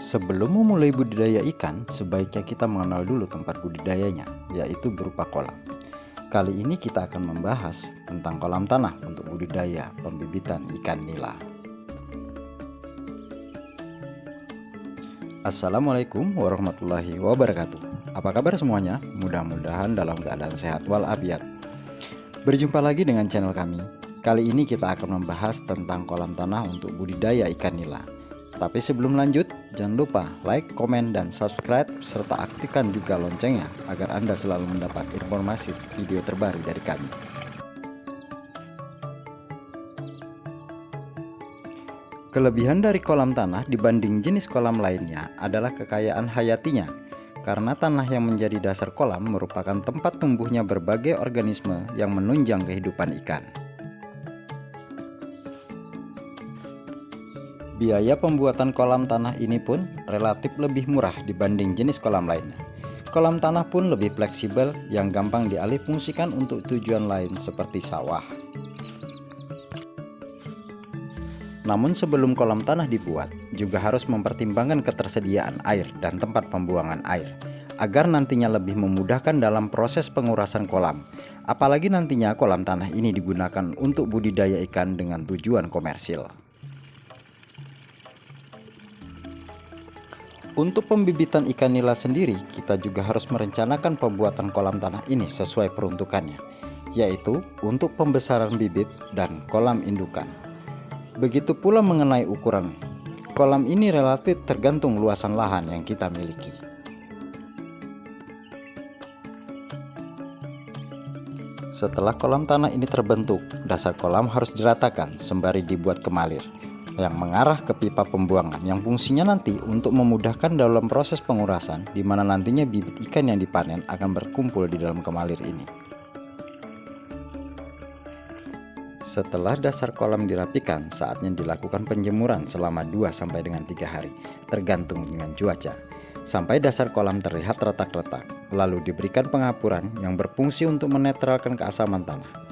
Sebelum memulai budidaya ikan, sebaiknya kita mengenal dulu tempat budidayanya, yaitu berupa kolam. Kali ini kita akan membahas tentang kolam tanah untuk budidaya pembibitan ikan nila. Assalamualaikum warahmatullahi wabarakatuh. Apa kabar semuanya? Mudah-mudahan dalam keadaan sehat walafiat. Berjumpa lagi dengan channel kami. Kali ini kita akan membahas tentang kolam tanah untuk budidaya ikan nila. Tapi sebelum lanjut, jangan lupa like, komen, dan subscribe, serta aktifkan juga loncengnya agar Anda selalu mendapat informasi video terbaru dari kami. Kelebihan dari kolam tanah dibanding jenis kolam lainnya adalah kekayaan hayatinya, karena tanah yang menjadi dasar kolam merupakan tempat tumbuhnya berbagai organisme yang menunjang kehidupan ikan. Biaya pembuatan kolam tanah ini pun relatif lebih murah dibanding jenis kolam lainnya. Kolam tanah pun lebih fleksibel yang gampang dialihfungsikan untuk tujuan lain seperti sawah. Namun sebelum kolam tanah dibuat, juga harus mempertimbangkan ketersediaan air dan tempat pembuangan air, agar nantinya lebih memudahkan dalam proses pengurasan kolam. Apalagi nantinya kolam tanah ini digunakan untuk budidaya ikan dengan tujuan komersil. Untuk pembibitan ikan nila sendiri, kita juga harus merencanakan pembuatan kolam tanah ini sesuai peruntukannya, yaitu untuk pembesaran bibit dan kolam indukan. Begitu pula mengenai ukuran. Kolam ini relatif tergantung luasan lahan yang kita miliki. Setelah kolam tanah ini terbentuk, dasar kolam harus diratakan sembari dibuat kemalir yang mengarah ke pipa pembuangan yang fungsinya nanti untuk memudahkan dalam proses pengurasan, di mana nantinya bibit ikan yang dipanen akan berkumpul di dalam kemalir ini. Setelah dasar kolam dirapikan, saatnya dilakukan penjemuran selama 2-3 hari, tergantung dengan cuaca, sampai dasar kolam terlihat retak-retak, lalu diberikan pengapuran yang berfungsi untuk menetralkan keasaman tanah.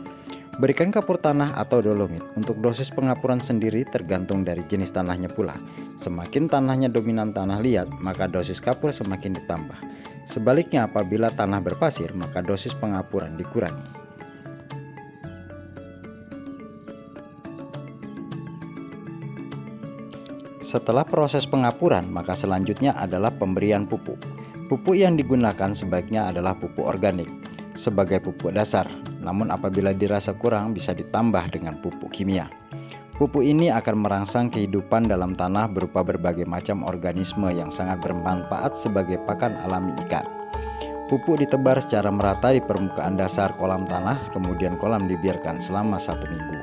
Berikan kapur tanah atau dolomit. Untuk dosis pengapuran sendiri tergantung dari jenis tanahnya pula. Semakin tanahnya dominan tanah liat, maka dosis kapur semakin ditambah. Sebaliknya, apabila tanah berpasir, maka dosis pengapuran dikurangi. Setelah proses pengapuran, maka selanjutnya adalah pemberian pupuk. Pupuk yang digunakan sebaiknya adalah pupuk organik sebagai pupuk dasar, namun apabila dirasa kurang bisa ditambah dengan pupuk kimia. Pupuk ini akan merangsang kehidupan dalam tanah berupa berbagai macam organisme yang sangat bermanfaat sebagai pakan alami ikan. Pupuk ditebar secara merata di permukaan dasar kolam tanah, kemudian kolam dibiarkan selama 1 minggu.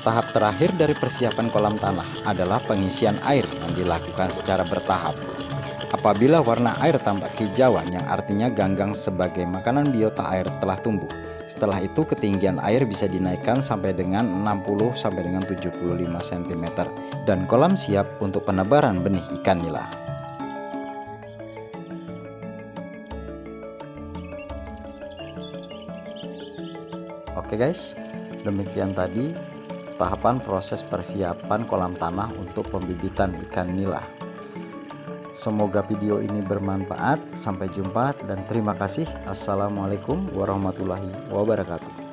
Tahap terakhir dari persiapan kolam tanah adalah pengisian air yang dilakukan secara bertahap. Apabila warna air tampak kehijauan, yang artinya ganggang sebagai makanan biota air telah tumbuh. Setelah itu ketinggian air bisa dinaikkan sampai dengan 60-75 cm dan kolam siap untuk penebaran benih ikan nila. Oke guys, demikian tadi tahapan proses persiapan kolam tanah untuk pembibitan ikan nila. Semoga video ini bermanfaat. Sampai jumpa dan terima kasih. Assalamualaikum warahmatullahi wabarakatuh.